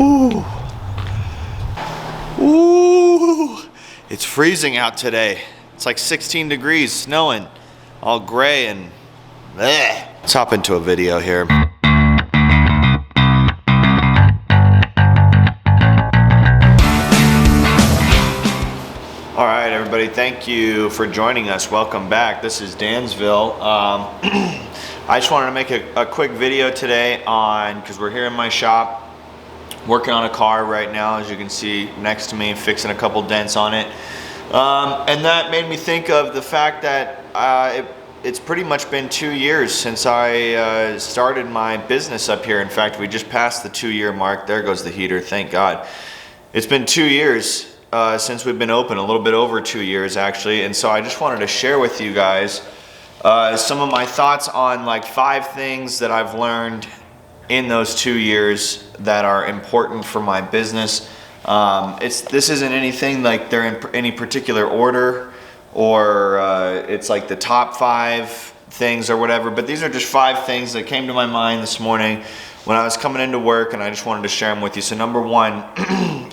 Ooh. Ooh. It's freezing out today. It's like 16 degrees, snowing, all gray and bleh. Let's hop into a video here. All right, everybody, thank you for joining us. Welcome back. This is Dansville. I just wanted to make a quick video today on, because we're here in my shop, working on a car right now, as you can see next to me, fixing a couple dents on it. And that made me think of the fact that it's pretty much been 2 years since I started my business up here. In fact, we just passed the 2-year mark. There goes the heater, thank God. It's been 2 years since we've been open, a little bit over 2 years actually. And so I just wanted to share with you guys some of my thoughts on like 5 things that I've learned in those 2 years that are important for my business. This isn't anything like they're in any particular order, or it's like the top 5 things or whatever, but these are just 5 things that came to my mind this morning when I was coming into work, and I just wanted to share them with you. So number 1,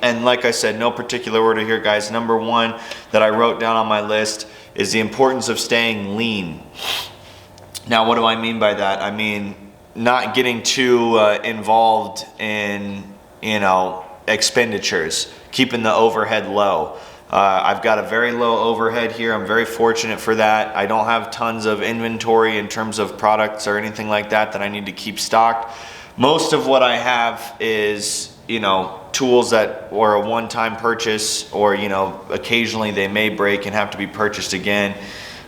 and like I said, no particular order here, guys. Number 1 that I wrote down on my list is the importance of staying lean. Now, what do I mean by that? I mean, not getting too involved in, expenditures, keeping the overhead low. I've got a very low overhead here. I'm very fortunate for that. I don't have tons of inventory in terms of products or anything like that I need to keep stocked. Most of what I have is, tools that were a one-time purchase, or, occasionally they may break and have to be purchased again.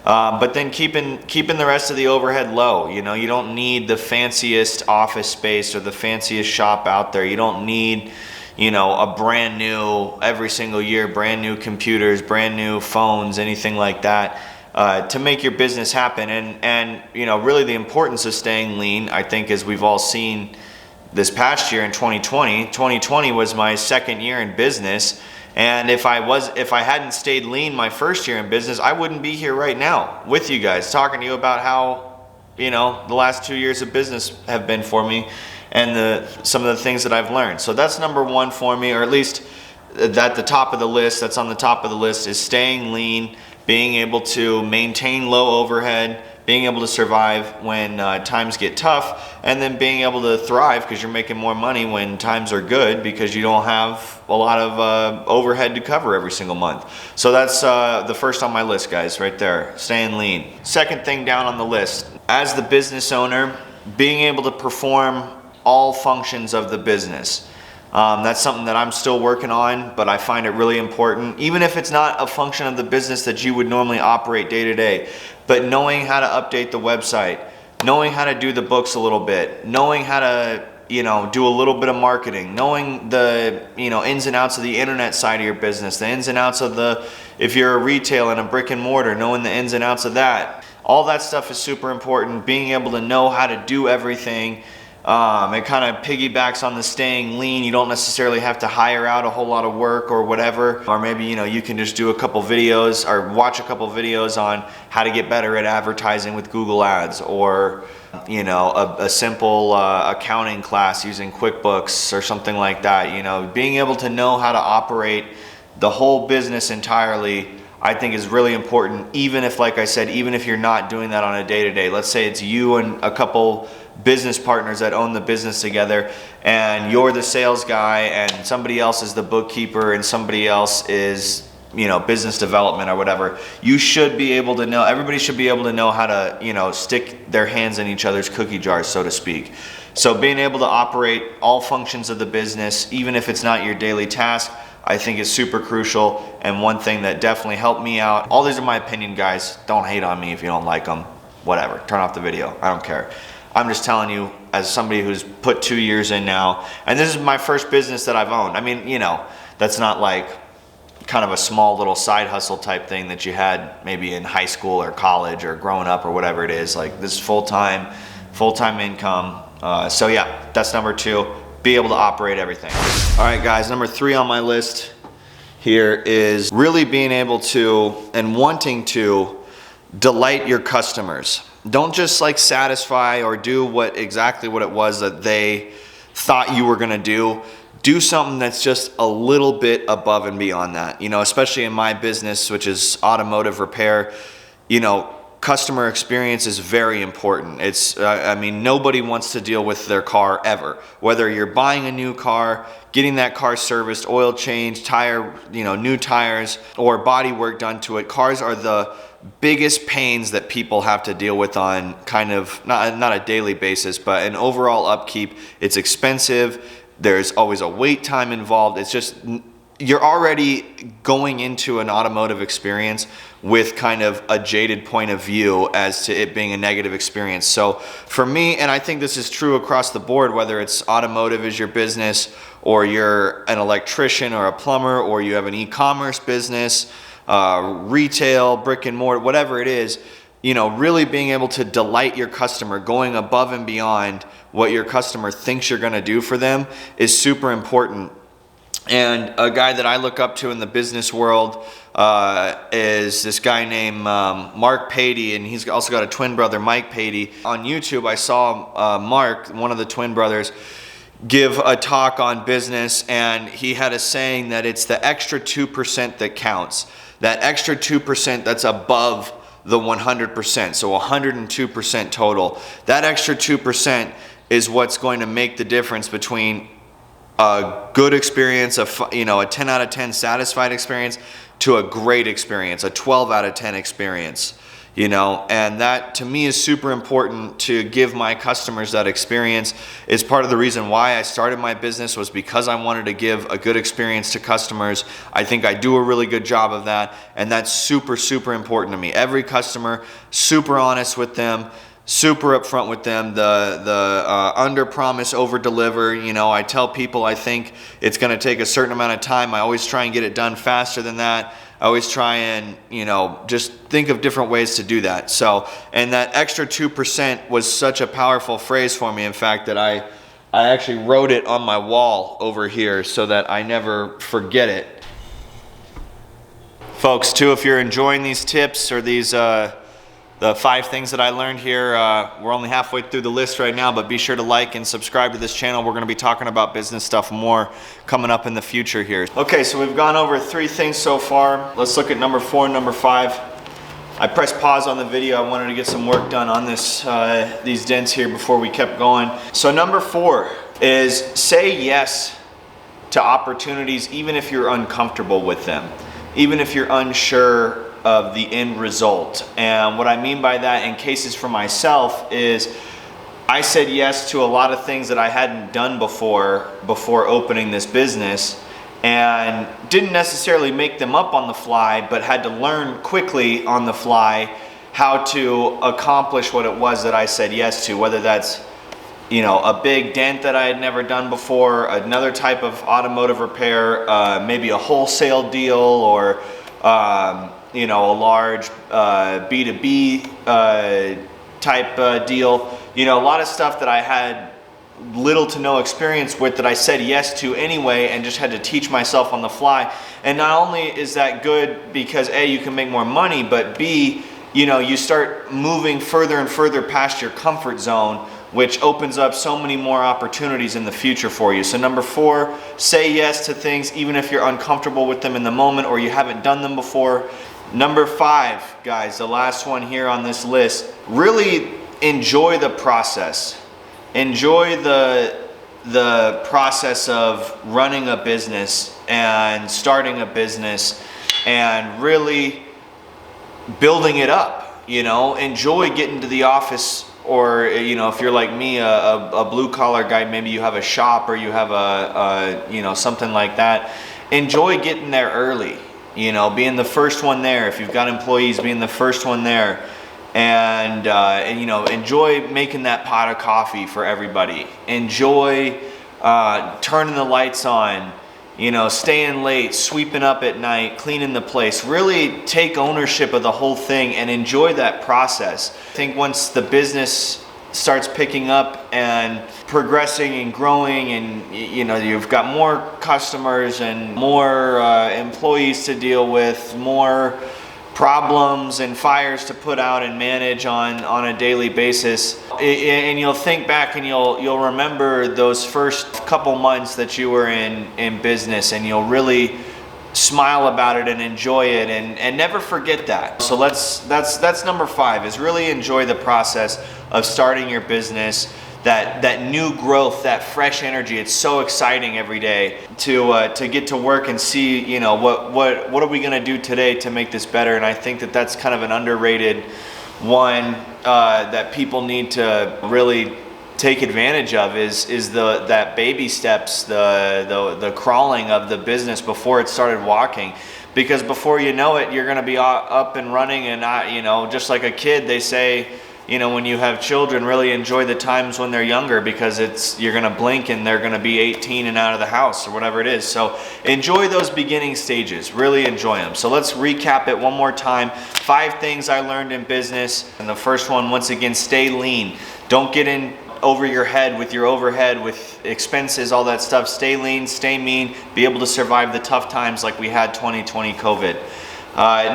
But then keeping the rest of the overhead low. You don't need the fanciest office space or the fanciest shop out there. You don't need, a brand new, every single year, brand new computers, brand new phones, anything like that, to make your business happen. And really the importance of staying lean, I think, as we've all seen this past year in 2020 was my second year in business. And if I hadn't stayed lean my first year in business, I wouldn't be here right now with you guys talking to you about how, the last 2 years of business have been for me, and some of the things that I've learned. So that's number 1 for me, or at least at the top of the list. That's on the top of the list, is staying lean, being able to maintain low overhead, being able to survive when times get tough, and then being able to thrive because you're making more money when times are good, because you don't have a lot of overhead to cover every single month. So that's the first on my list, guys, right there, staying lean. Second thing down on the list, as the business owner, being able to perform all functions of the business. That's something that I'm still working on, but I find it really important, even if it's not a function of the business that you would normally operate day to day. But knowing how to update the website, knowing how to do the books a little bit, knowing how to, do a little bit of marketing, knowing the, ins and outs of the internet side of your business, the ins and outs of if you're a retail and a brick and mortar, knowing the ins and outs of that. All that stuff is super important. Being able to know how to do everything. It kind of piggybacks on the staying lean. You don't necessarily have to hire out a whole lot of work or whatever, or maybe you can just do a couple videos or watch a couple videos on how to get better at advertising with Google Ads, or a simple accounting class using QuickBooks or something like that. Being able to know how to operate the whole business entirely, I think, is really important, even if, like I said, even if you're not doing that on a day-to-day. Let's say it's you and a couple business partners that own the business together, and you're the sales guy, and somebody else is the bookkeeper, and somebody else is, business development or whatever. You should be able to know, everybody should be able to know how to, stick their hands in each other's cookie jars, so to speak. So being able to operate all functions of the business, even if it's not your daily task, I think is super crucial, and one thing that definitely helped me out. All these are my opinion, guys. Don't hate on me if you don't like them. Whatever, turn off the video, I don't care. I'm just telling you, as somebody who's put 2 years in now, and this is my first business that I've owned. I mean, that's not like kind of a small little side hustle type thing that you had maybe in high school or college or growing up or whatever it is. Like, this is full-time income. So yeah, that's number 2, be able to operate everything. All right, guys, number 3 on my list here is really being able to and wanting to delight your customers. Don't just like satisfy or do exactly what it was that they thought you were gonna do. do something that's just a little bit above and beyond that. You know, especially in my business, which is automotive repair, you know, customer experience is very important. It's, I mean, nobody wants to deal with their car ever. Whether you're buying a new car, getting that car serviced, oil changed, tire, you know, new tires, or body work done to it. Cars are the biggest pains that people have to deal with on kind of, not a daily basis, but an overall upkeep. It's expensive. There's always a wait time involved. It's just, you're already going into an automotive experience with kind of a jaded point of view as to it being a negative experience. So for me, and I think this is true across the board, whether it's automotive is your business, or you're an electrician or a plumber, or you have an e-commerce business, retail, brick and mortar, whatever it is, you know, really being able to delight your customer, going above and beyond what your customer thinks you're gonna do for them is super important. And a guy that I look up to in the business world is this guy named Mark Patey, and he's also got a twin brother, Mike Patey. On YouTube, I saw Mark, one of the twin brothers, give a talk on business, and he had a saying that it's the extra 2% that counts. That extra 2% that's above the 100%, so 102% total. That extra 2% is what's going to make the difference between a good experience, you know, a 10 out of 10 satisfied experience, to a great experience, a 12 out of 10 experience, you know. And that to me is super important, to give my customers that experience. Is part of the reason why I started my business, was because I wanted to give a good experience to customers. I think I do a really good job of that, and that's super, super important to me. Every customer, super honest with them, super upfront with them, the under promise, over deliver. You know, I tell people I think it's going to take a certain amount of time. I always try and get it done faster than that. I always try and, you know, just think of different ways to do that. So, and that extra 2% was such a powerful phrase for me, in fact, that I actually wrote it on my wall over here so that I never forget it. Folks, too, if you're enjoying these tips or these the 5 things that I learned here, we're only halfway through the list right now, but be sure to like and subscribe to this channel. We're going to be talking about business stuff more coming up in the future here. Okay, so we've gone over 3 things so far. Let's look at number 4 and number 5. I pressed pause on the video. I wanted to get some work done on this, these dents here before we kept going. So number 4 is say yes to opportunities, even if you're uncomfortable with them, even if you're unsure of the end result. And what I mean by that, in cases for myself, is I said yes to a lot of things that I hadn't done before opening this business, and didn't necessarily make them up on the fly, but had to learn quickly on the fly how to accomplish what it was that I said yes to, whether that's, you know, a big dent that I had never done before, another type of automotive repair, maybe a wholesale deal, or you know, a large B2B type deal. You know, a lot of stuff that I had little to no experience with that I said yes to anyway, and just had to teach myself on the fly. And not only is that good because A, you can make more money, but B, you know, you start moving further and further past your comfort zone, which opens up so many more opportunities in the future for you. So number 4, say yes to things even if you're uncomfortable with them in the moment or you haven't done them before. Number 5, guys, the last one here on this list, really enjoy the process. Enjoy the process of running a business and starting a business and really building it up. You know, enjoy getting to the office, or, you know, if you're like me, a blue collar guy, maybe you have a shop or you have a you know, something like that. Enjoy getting there early. You know, being the first one there. If you've got employees, being the first one there, and you know, enjoy making that pot of coffee for everybody. Enjoy turning the lights on. You know, staying late, sweeping up at night, cleaning the place. Really take ownership of the whole thing and enjoy that process. I think once the business starts picking up and progressing and growing, and you know, you've got more customers and more employees to deal with, more problems and fires to put out and manage on a daily basis. And you'll think back and you'll remember those first couple months that you were in business, and you'll really smile about it and enjoy it, and never forget that. So that's number 5, is really enjoy the process of starting your business. That new growth, that fresh energy. It's so exciting every day to get to work and see, you know, what are we going to do today to make this better. And I think that that's kind of an underrated one that people need to really take advantage of is that baby steps, the crawling of the business before it started walking. Because before you know it, you're going to be up and running, and you know, just like a kid, they say, you know, when you have children, really enjoy the times when they're younger, because you're going to blink and they're going to be 18 and out of the house or whatever it is. So enjoy those beginning stages, really enjoy them. So let's recap it one more time. 5 things I learned in business. And the first one, once again, stay lean. Don't get in over your head with your overhead, with expenses, all that stuff. Stay lean, stay mean, be able to survive the tough times like we had 2020 COVID.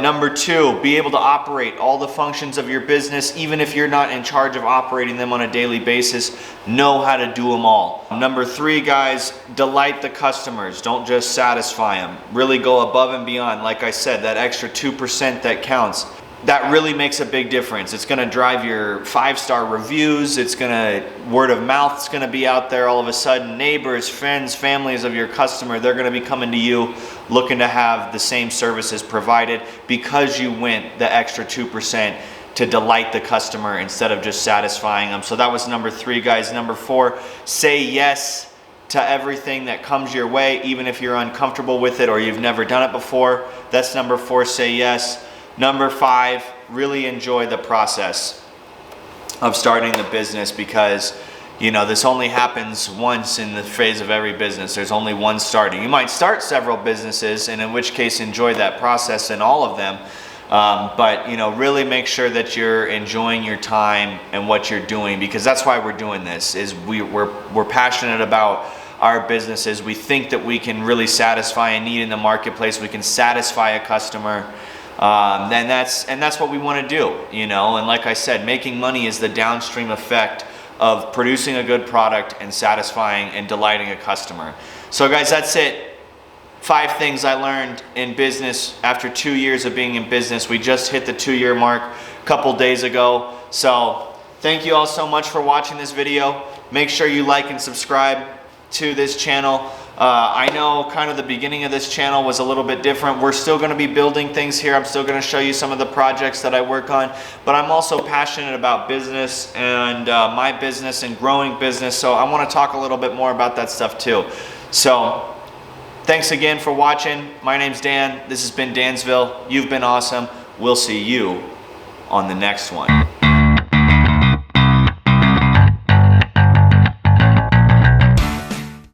Number 2, be able to operate all the functions of your business, even if you're not in charge of operating them on a daily basis. Know how to do them all. Number 3, guys, delight the customers. Don't just satisfy them. Really go above and beyond. Like I said, that extra 2% that counts. That really makes a big difference. It's going to drive your 5-star reviews. It's going to, word of mouth is going to be out there all of a sudden. Neighbors, friends, families of your customer, they're going to be coming to you looking to have the same services provided, because you went the extra 2% to delight the customer instead of just satisfying them. So that was number 3, guys. Number 4, say yes to everything that comes your way, even if you're uncomfortable with it or you've never done it before. That's number 4, say yes. Number 5, really enjoy the process of starting the business, because, you know, this only happens once in the phase of every business. There's only one starting. You might start several businesses, and in which case enjoy that process in all of them. But, you know, really make sure that you're enjoying your time and what you're doing, because that's why we're doing this. Is we're passionate about our businesses. We think that we can really satisfy a need in the marketplace. We can satisfy a customer. And that's what we want to do, you know. And like I said, making money is the downstream effect of producing a good product and satisfying and delighting a customer. So guys, that's it. 5 things I learned in business after 2 years of being in business. We just hit the 2-year mark a couple days ago. So thank you all so much for watching this video. Make sure you like and subscribe to this channel. I know kind of the beginning of this channel was a little bit different. We're still going to be building things here. I'm still going to show you some of the projects that I work on, but I'm also passionate about business and my business and growing business. So I want to talk a little bit more about that stuff too. So thanks again for watching. My name's Dan. This has been Dansville. You've been awesome. We'll see you on the next one.